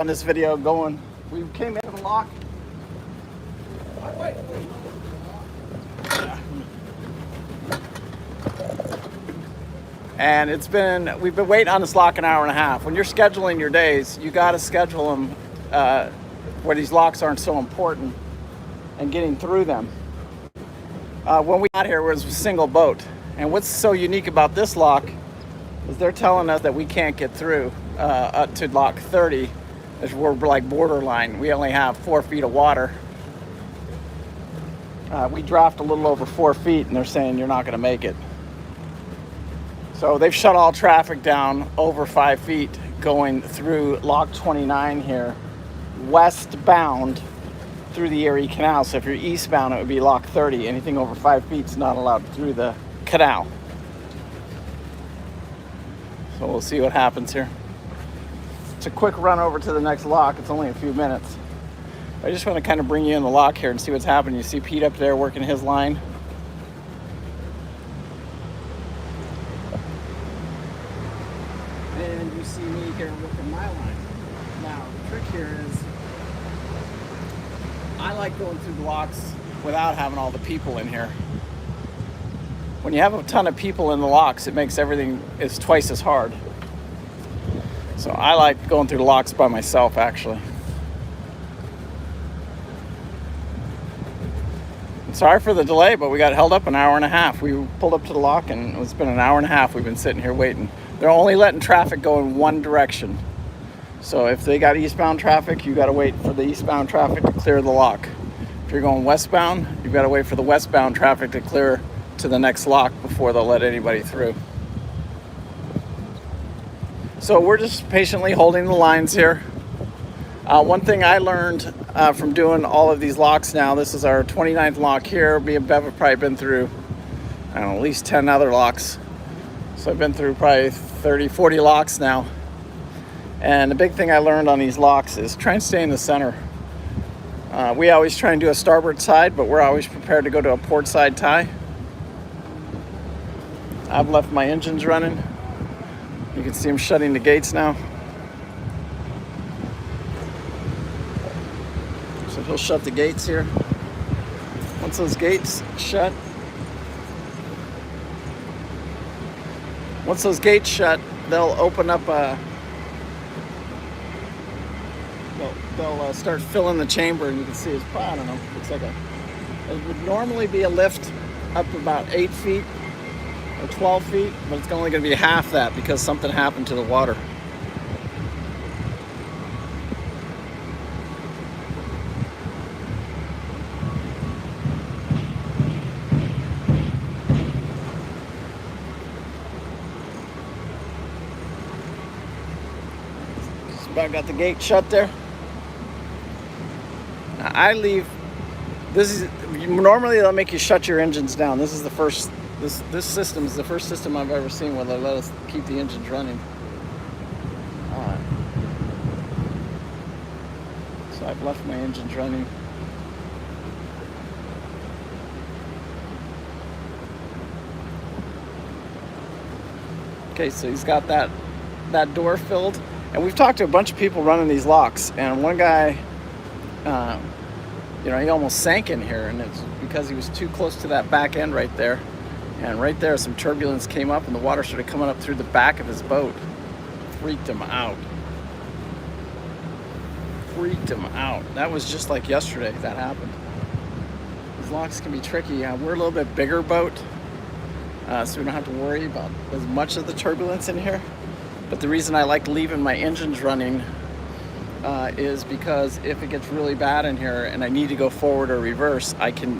On this video going, we came into the lock. And we've been waiting on this lock an hour and a half. When you're scheduling your days, you got to schedule them where these locks aren't so important and getting through them. When we got here, it was a single boat. And what's so unique about this lock is they're telling us that we can't get through up to lock 30. As we're like borderline. We only have 4 feet of water. We draft a little over 4 feet and they're saying you're not going to make it. So they've shut all traffic down over 5 feet going through lock 29 here, westbound through the Erie Canal. So if you're eastbound, it would be lock 30. Anything over 5 feet is not allowed through the canal. So we'll see what happens here. It's a quick run over to the next lock. It's only a few minutes. I just want to kind of bring you in the lock here and see what's happening. You see Pete up there working his line. And you see me here working my line. Now, the trick here is I like going through the locks without having all the people in here. When you have a ton of people in the locks, it makes everything is twice as hard. So I like going through the locks by myself, actually. Sorry for the delay, but we got held up an hour and a half. We pulled up to the lock and it's been an hour and a half we've been sitting here waiting. They're only letting traffic go in one direction. So if they got eastbound traffic, you got to wait for the eastbound traffic to clear the lock. If you're going westbound, you've got to wait for the westbound traffic to clear to the next lock before they'll let anybody through. So we're just patiently holding the lines here. One thing I learned from doing all of these locks now, this is our 29th lock here. Me and Bev have probably been through, I don't know, at least 10 other locks. So I've been through probably 30, 40 locks now. And the big thing I learned on these locks is try and stay in the center. We always try and do a starboard side, but we're always prepared to go to a port side tie. I've left my engines running. You can see him shutting the gates now. So he'll shut the gates here. Once those gates shut, they'll open up they'll start filling the chamber, and you can see it's probably, I don't know, looks like it would normally be a lift up to about 8 feet. Or 12 feet, but it's only going to be half that because something happened to the water. Just about got the gate shut there. Now I leave. Normally they'll make you shut your engines down. This is the first. This system is the first system I've ever seen where they let us keep the engines running. So I've left my engines running. Okay, so he's got that door filled, and we've talked to a bunch of people running these locks, and one guy, he almost sank in here, and it's because he was too close to that back end right there. And right there, some turbulence came up and the water started coming up through the back of his boat. Freaked him out. That was just like yesterday that happened. These locks can be tricky. We're a little bit bigger boat, so we don't have to worry about as much of the turbulence in here. But the reason I like leaving my engines running is because if it gets really bad in here and I need to go forward or reverse, I can